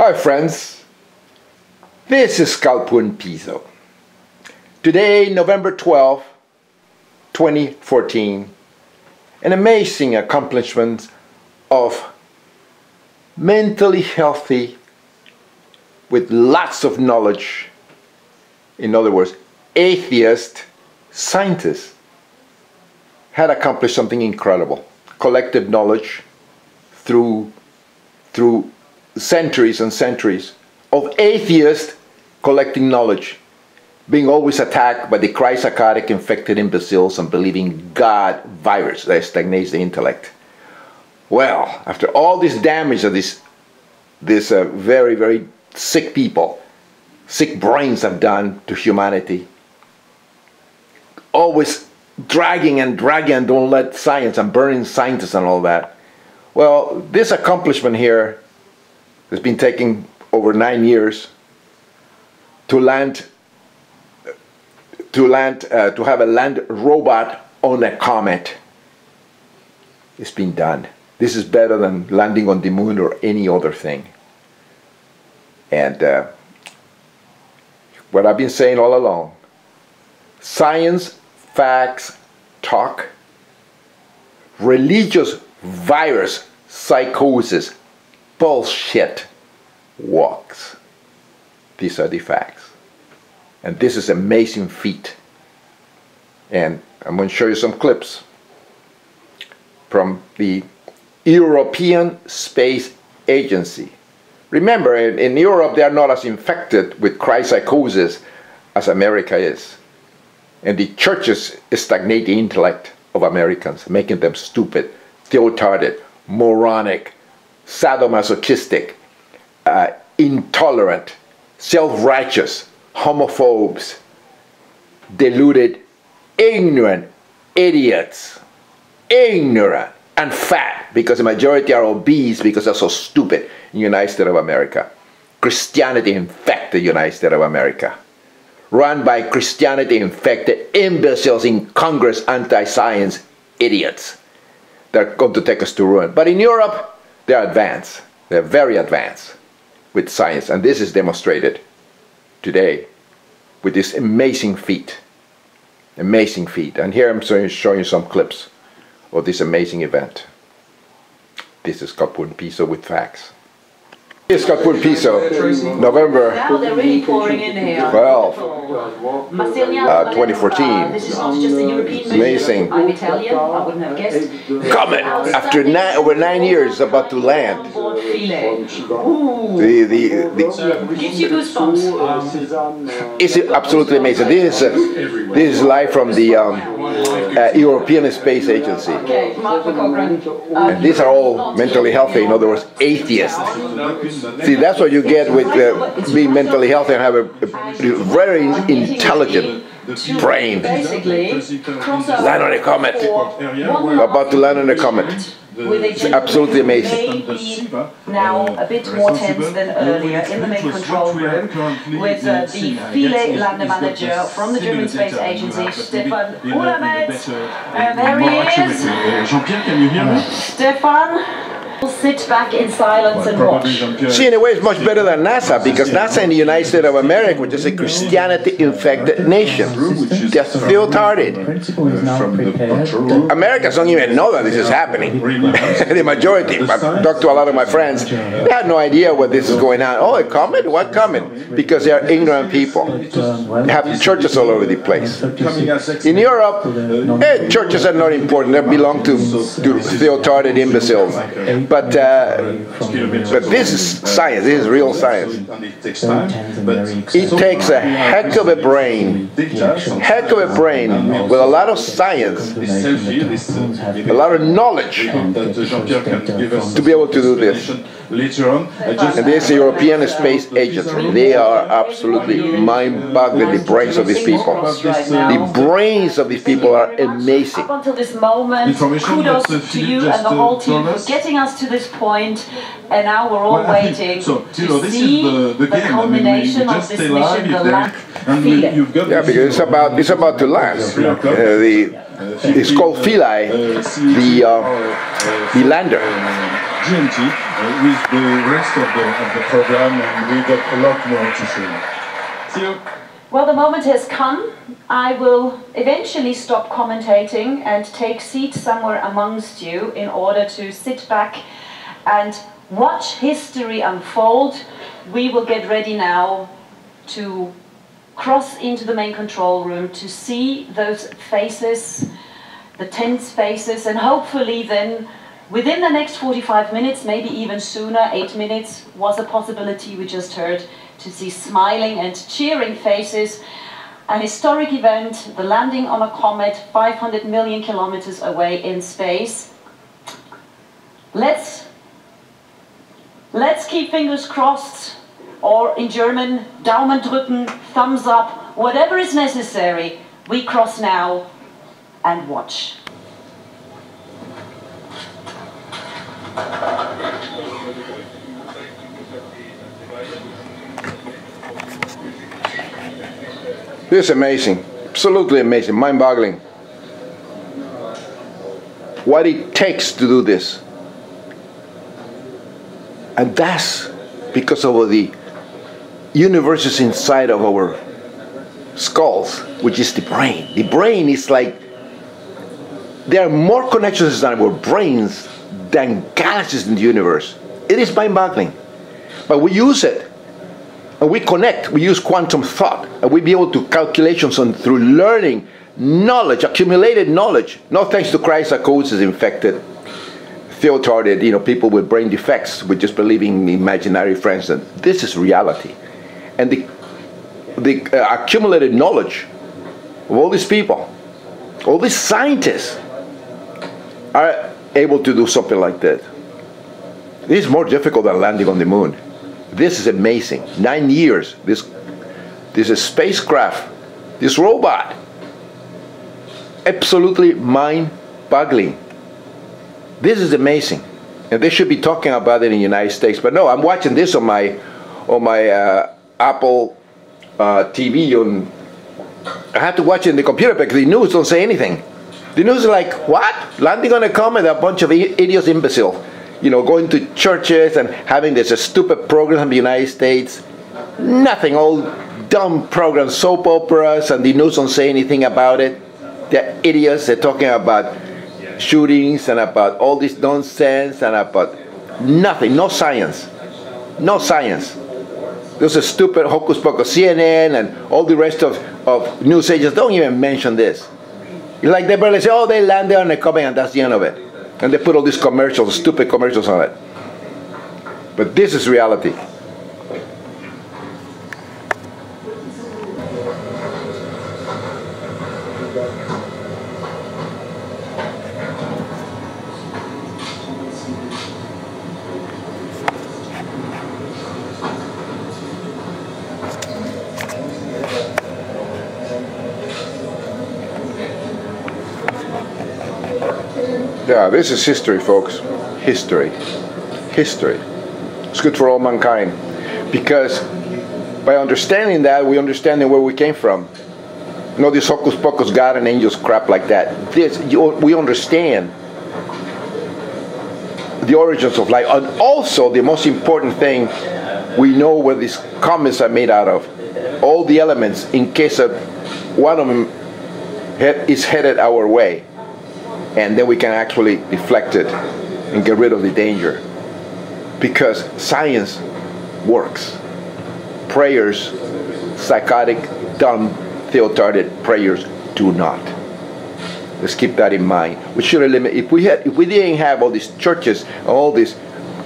Hi friends, this is Calpun Piso. Today, November 12, 2014, an amazing accomplishment of mentally healthy with lots of knowledge, in other words, atheist scientists had accomplished something incredible. Collective knowledge through centuries and centuries of atheists collecting knowledge, being always attacked by the cryptocratic infected imbeciles and believing God virus that stagnates the intellect. Well, after all this damage of this very, very sick people, sick brains have done to humanity, always dragging and don't let science and burning scientists and all that. Well, this accomplishment here has been taking over 9 years to have a land robot on a comet. It's been done. This is better than landing on the moon or any other thing. And what I've been saying all along, science, facts, talk, religious virus, psychosis, bullshit walks. These are the facts. And this is an amazing feat. And I'm going to show you some clips from the European Space Agency. Remember, in Europe, they are not as infected with psychosis as America is. And the churches stagnate the intellect of Americans, making them stupid, theotarded, moronic, sadomasochistic, intolerant, self-righteous, homophobes, deluded, ignorant idiots, ignorant and fat, because the majority are obese because they're so stupid in the United States of America. Christianity infected the United States of America, run by Christianity infected imbeciles in Congress, anti-science idiots. They're going to take us to ruin. But in Europe, they're advanced. They're very advanced with science. And this is demonstrated today with this amazing feat. Amazing feat. And here I'm showing you some clips of this amazing event. This is Calpun Piso with facts. This is Calpun Piso, November 12, 2014. This is not just a European amazing. I'm Italian, I wouldn't have guessed. Comet, after over 9 years, about to land. Gives you goosebumps. It's absolutely amazing. This is live from the European Space Agency. Okay, Mark And these are all mentally healthy, in other words, atheists. See, that's what you get with being mentally healthy and have a very intelligent brain. Basically, Land on a comet. About to land on a comet. It's absolutely amazing. Maybe now a bit more tense than earlier in the main control room with the Philae Lander manager from the German Space Agency, Stefan Ulametz. And there he is. Jean-Pierre, can you hear me? Stefan. Sit back in silence and watch. See, in a way, it's much better than NASA, because NASA in the United States of America, which is a Christianity-infected nation, they're still retarded. Americans don't even know that this is happening. The majority, I've talked to a lot of my friends, they had no idea what this is going on. Oh, a comet? What comet? Because they are ignorant people. They have churches all over the place. In Europe, churches are not important. They belong to theotarded imbeciles. But this is science. This is real science. It takes a heck of a brain, with a lot of science, a lot of knowledge to be able to do this. And this is the European Space Agency. They are absolutely mind-boggling, the brains of these people. The brains of these people are amazing. Up until this moment, kudos to you and the whole team for getting us to this point, and now we're all waiting to see the culmination of this mission, the land. Yeah, because it's about to land. It's called Philae, the lander. GMT with the rest of the program, and we got a lot more to show you. See you. Well, the moment has come. I will eventually stop commentating and take seat somewhere amongst you in order to sit back and watch history unfold. We will get ready now to cross into the main control room to see those faces, the tense faces, and hopefully then within the next 45 minutes, maybe even sooner, 8 minutes was a possibility we just heard, to see smiling and cheering faces. A historic event, the landing on a comet 500 million kilometers away in space. Let's keep fingers crossed, or in German, Daumen drücken, thumbs up, whatever is necessary. We cross now and watch. This is amazing, absolutely amazing, mind-boggling. What it takes to do this. And that's because of the universes inside of our skulls, which is the brain. The brain is like, there are more connections in our brains than galaxies in the universe. It is mind-boggling. But we use it. And we connect, we use quantum thought, and we be able to calculations on through learning, knowledge, accumulated knowledge. Not thanks to cryptocurrencies infected, theotarded, people with brain defects, with just believing imaginary friends. And this is reality. And the accumulated knowledge of all these people, all these scientists, are able to do something like that. This is more difficult than landing on the moon. This is amazing. 9 years, this is spacecraft, this robot, absolutely mind-boggling. This is amazing, and they should be talking about it in the United States. But no, I'm watching this on my Apple TV. I have to watch it in the computer because the news don't say anything. The news is like, what? Landing on a comet, a bunch of idiots, imbeciles. Going to churches and having this stupid program in the United States. Nothing, all dumb programs, soap operas, and the news don't say anything about it. They're idiots. They're talking about shootings and about all this nonsense and about nothing, no science. No science. There's a stupid hocus pocus. CNN and all the rest of news agents don't even mention this. It's like they barely say, oh, they landed on a comet and that's the end of it. And they put all these commercials, stupid commercials on it. But this is reality. Yeah, this is history, folks. History. History. It's good for all mankind. Because by understanding that, we understand where we came from. This hocus pocus, God and angels crap like that. We understand the origins of life. And also, the most important thing, we know where these comets are made out of. All the elements, in case of one of them is headed our way. And then we can actually deflect it and get rid of the danger. Because science works. Prayers, psychotic, dumb, theotarded prayers do not. Let's keep that in mind. We should eliminate, if we didn't have all these churches and all this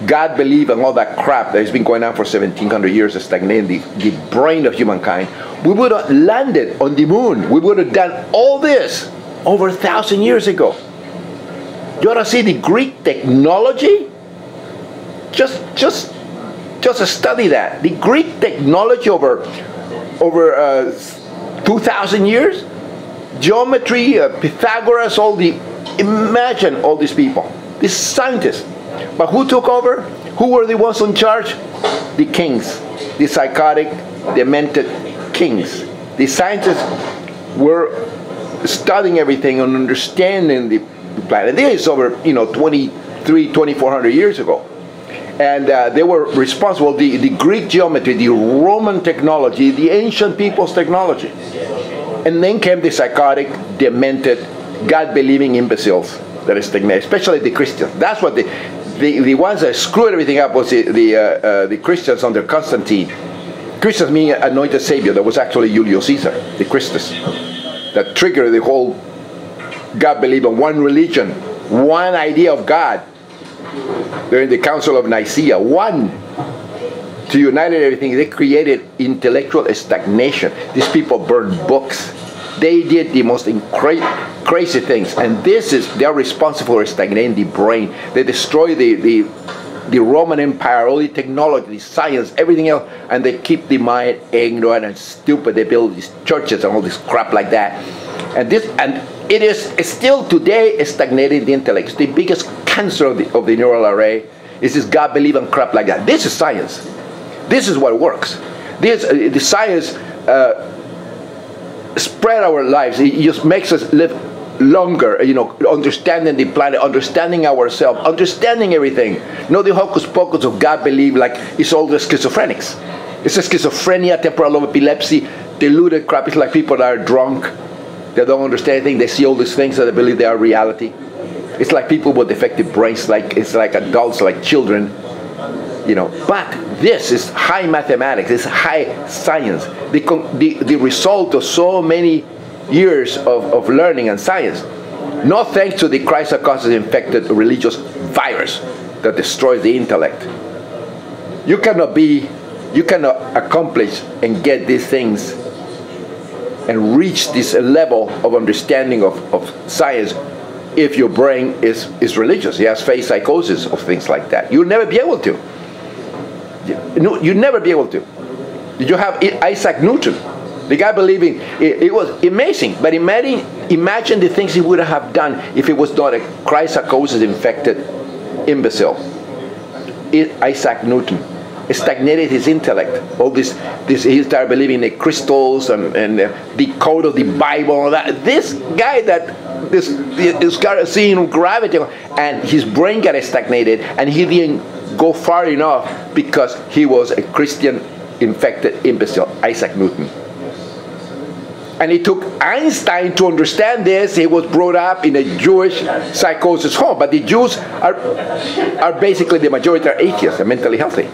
God belief and all that crap that has been going on for 1700 years, stagnating the brain of humankind, we would have landed on the moon. We would have done all this over 1,000 years ago. You ought to see the Greek technology. Just study that. The Greek technology over 2,000 years. Geometry, Pythagoras, imagine all these people, these scientists. But who took over? Who were the ones in charge? The kings, the psychotic, demented kings. The scientists were studying everything and understanding the planet. This is over 20, 2,400 years ago. And they were responsible, the Greek geometry, the Roman technology, the ancient people's technology. And then came the psychotic, demented, God-believing imbeciles that is stagnated, especially the Christians. That's what the ones that screwed everything up was the Christians under Constantine. Christians meaning anointed savior. That was actually Julius Caesar, the Christus, that triggered the whole God believe in one religion, one idea of God. During the Council of Nicaea, one, to unite everything, they created intellectual stagnation. These people burned books. They did the most crazy things, and they are responsible for stagnating the brain. They destroy the Roman Empire, all the technology, science, everything else, and they keep the mind ignorant and stupid. They build these churches and all this crap like that. And it is still today stagnating the intellect. It's the biggest cancer of the neural array is this God-believing crap like that. This is science. This is what works. The science spread our lives. It just makes us live longer, you know, understanding the planet, understanding ourselves, understanding everything. Not the hocus pocus of God believe like it's all the schizophrenics. It's a schizophrenia, temporal lobe epilepsy, deluded crap. It's like people that are drunk. They don't understand anything. They see all these things that they believe they are reality. It's like people with defective brains, it's like adults, like children, you know. But this is high mathematics. It's high science. The result of so many years of learning and science. Not thanks to the Christ that causes infected religious virus that destroys the intellect. You cannot accomplish and get these things and reach this level of understanding of science if your brain is religious. It has phase psychosis of things like that. You'll never be able to. You'll never be able to. Did you have Isaac Newton? The guy believing, it was amazing, but imagine the things he would have done if it was not a Christ psychosis infected imbecile. Isaac Newton. It stagnated his intellect. All this he started believing in the crystals and the code of the Bible and all that. This guy this guy seeing gravity, and his brain got stagnated, and he didn't go far enough because he was a Christian infected imbecile, Isaac Newton. And it took Einstein to understand this. He was brought up in a Jewish psychosis home, but the Jews are basically, the majority are atheists and mentally healthy.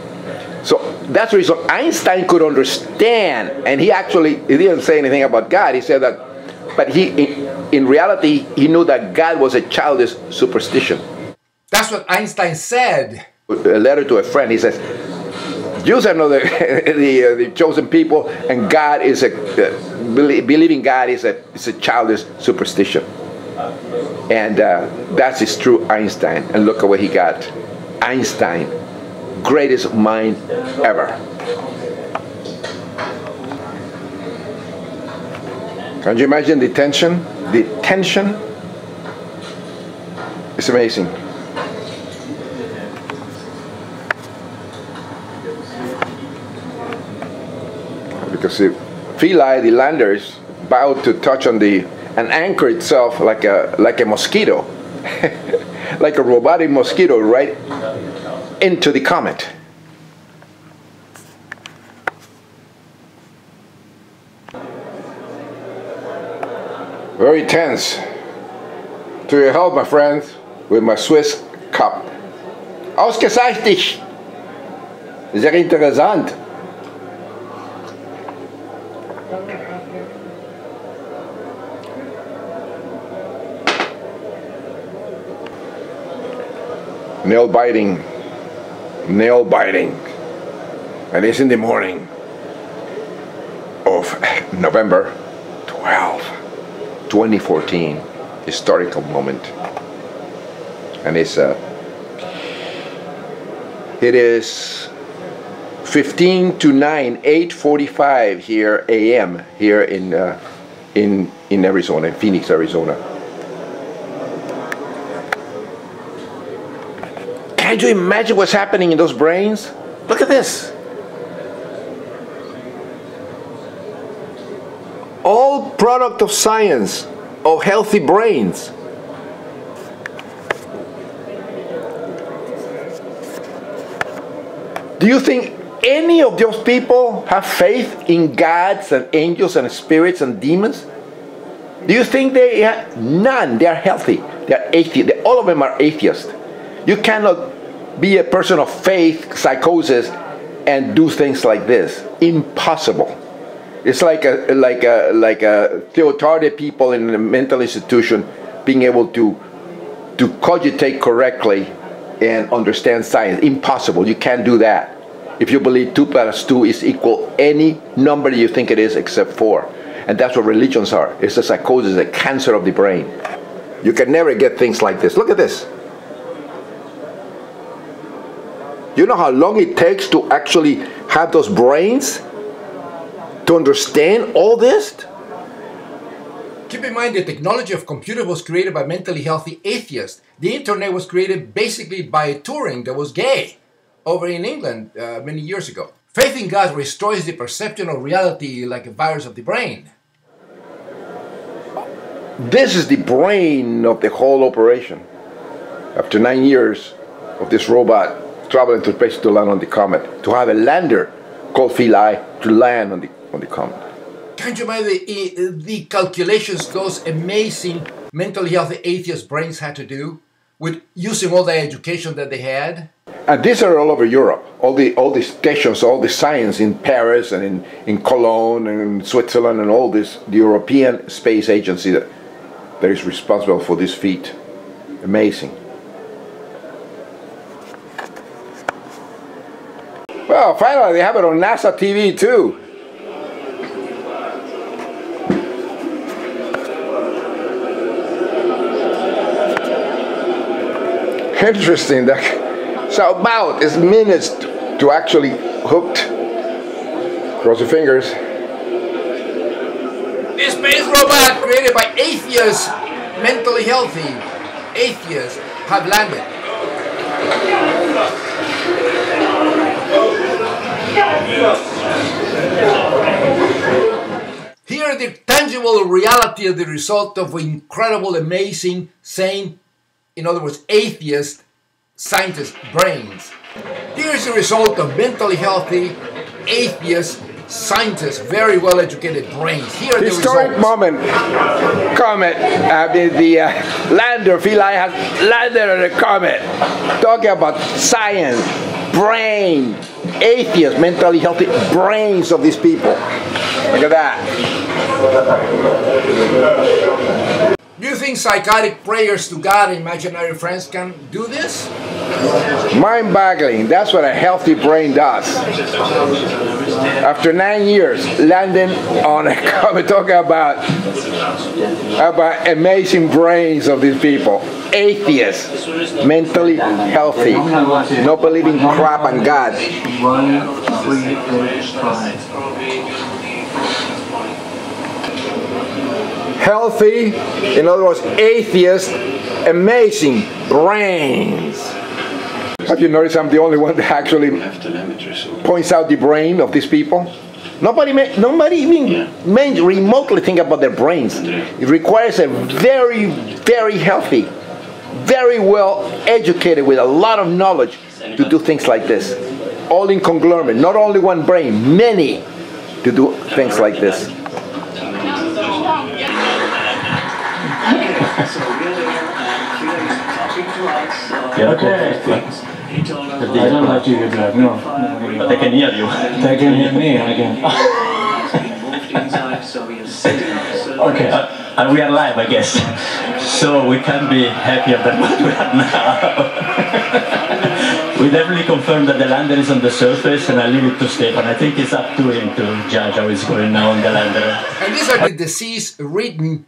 So that's the reason Einstein could understand, and he didn't say anything about God. He said that, but in reality, he knew that God was a childish superstition. That's what Einstein said. A letter to a friend, he says, Jews are not the chosen people, and God is believing God is a childish superstition. And that's his true Einstein. And look at what he got. Einstein, greatest mind ever. Can you imagine the tension? The tension is amazing. Because the feli, the landers, bowed to touch on and anchor itself like a mosquito, like a robotic mosquito, right into the comet. Very tense. To your help, my friends, with my Swiss cup. Ausgezeichnet. Sehr interessant. Nail biting, and it's in the morning of November 12, 2014, historical moment, and it is 15 to 9, 8:45 here a.m. here in Arizona, in Phoenix, Arizona. Can you imagine what's happening in those brains? Look at this. All product of science, of healthy brains. Do you think any of those people have faith in gods and angels and spirits and demons? Do you think they have? None. They are healthy. They are atheists. All of them are atheists. You cannot be a person of faith, psychosis, and do things like this. Impossible. It's like a retarded people in a mental institution being able to cogitate correctly and understand science. Impossible. You can't do that. If you believe 2 plus 2 is equal any number you think it is except 4. And that's what religions are. It's a psychosis, a cancer of the brain. You can never get things like this. Look at this. You know how long it takes to actually have those brains to understand all this? Keep in mind the technology of computer was created by mentally healthy atheists. The internet was created basically by Turing that was gay over in England many years ago. Faith in God restores the perception of reality like a virus of the brain. This is the brain of the whole operation. After 9 years of this robot traveling to space to land on the Comet, to have a lander called Philae to land on the Comet. Can't you imagine the calculations those amazing mentally healthy atheist brains had to do with using all the education that they had? And these are all over Europe. All the stations, all the science in Paris and in Cologne and in Switzerland and all this, the European Space Agency that is responsible for this feat. Amazing. Well, finally, they have it on NASA TV too. Interesting. So about is minutes to actually hooked. Cross your fingers. This space robot created by atheists, mentally healthy atheists, have landed. Here the tangible reality of the result of incredible, amazing, sane, in other words, atheist scientist brains. Here's the result of mentally healthy, atheist scientists, very well educated brains. Here are the historic moment. Comet, the lander Philae has landed on a comet. Talking about science, brain, atheist, mentally healthy brains of these people. Look at that. Do you think psychotic prayers to God and imaginary friends can do this? Mind-boggling. That's what a healthy brain does. After 9 years, landing on a comet, talking about amazing brains of these people. Atheists, mentally healthy, not believing crap on God. Healthy, in other words, atheist, amazing brains. Have you noticed I'm the only one that actually points out the brain of these people? Nobody even remotely think about their brains. It requires a very, very healthy, very well educated with a lot of knowledge to do things like this. All in conglomerate, not only one brain, many to do things like this. Okay. I don't like you, Black, no. But they can hear you. They can hear me, I can. Okay, and we are live, I guess. So we can be happier than what we are now. We definitely confirmed that the lander is on the surface, and I leave it to Stefan. I think it's up to him to judge how it's going now on the lander. And these are the disease-ridden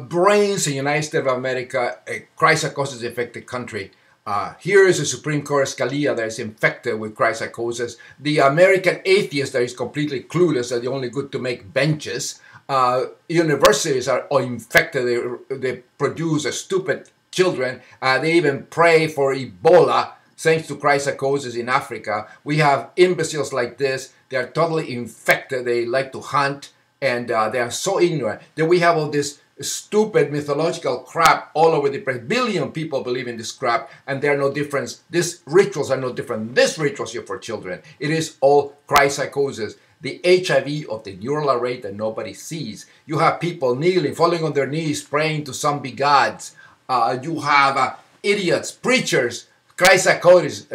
brains in the United States of America, a psychosis affected country. Here is a Supreme Court Scalia that is infected with psychosis. The American atheist that is completely clueless, are the only good to make benches. Universities are infected, they produce stupid children. They even pray for Ebola, thanks to psychosis in Africa. We have imbeciles like this. They are totally infected. They like to hunt, and they are so ignorant that we have all this stupid mythological crap all over the place. Billion people believe in this crap, and there are no difference. These rituals are no different. This rituals here for children. It is all crypsychosis, the HIV of the neural array that nobody sees. You have people kneeling, falling on their knees, praying to zombie gods. You have idiots, preachers, crypsychosis,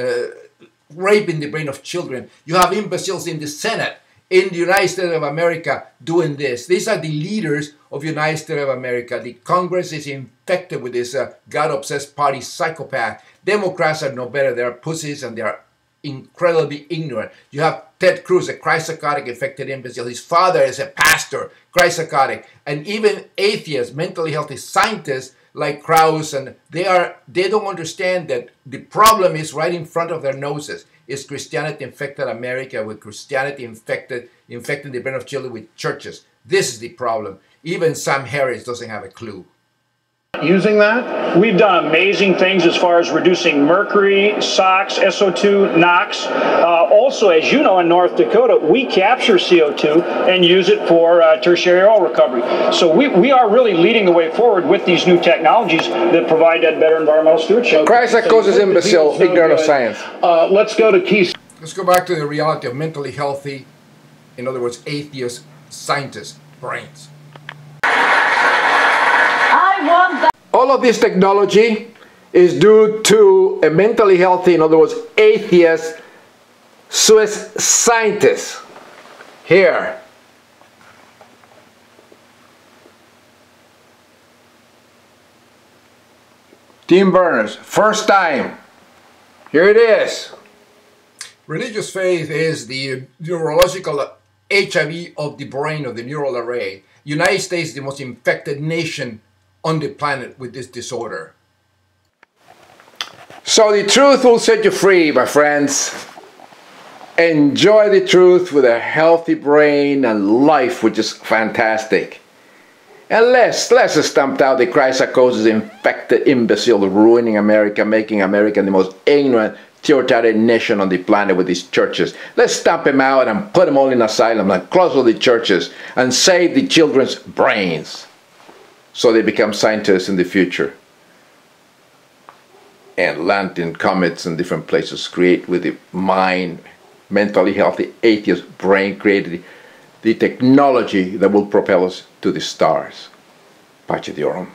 raping the brain of children. You have imbeciles in the Senate, in the United States of America, doing this. These are the leaders of the United States of America. The Congress is infected with this God-obsessed party psychopath. Democrats are no better. They are pussies and they are incredibly ignorant. You have Ted Cruz, a crypsychotic infected imbecile. His father is a pastor, crypsychotic. And even atheists, mentally healthy scientists like Krauss, and they don't understand that the problem is right in front of their noses. Is Christianity infected America with Christianity infecting the brain of children with churches? This is the problem. Even Sam Harris doesn't have a clue. Using that, we've done amazing things as far as reducing mercury, SOx, SO2, NOx. Also, as you know, in North Dakota, we capture CO2 and use it for tertiary oil recovery. So we are really leading the way forward with these new technologies that provide that better environmental stewardship. Crypsychosis, imbecile, ignorant of science. Let's go to key. Let's go back to the reality of mentally healthy, in other words, atheist scientists' brains. All of this technology is due to a mentally healthy, in other words, atheist Swiss scientist. Here. Tim Berners, first time. Here it is. Religious faith is the neurological HIV of the brain of the neural array. United States is the most infected nation on the planet with this disorder. So the truth will set you free, my friends. Enjoy the truth with a healthy brain and life, which is fantastic. And let's stamp out the crypsychosis infected imbecile ruining America, making America the most ignorant, theocratic nation on the planet with these churches. Let's stamp them out and put them all in asylum and close all the churches and save the children's brains, so they become scientists in the future and land in comets and different places, create with the mind, mentally healthy atheist brain, created the technology that will propel us to the stars. Pace Diorum.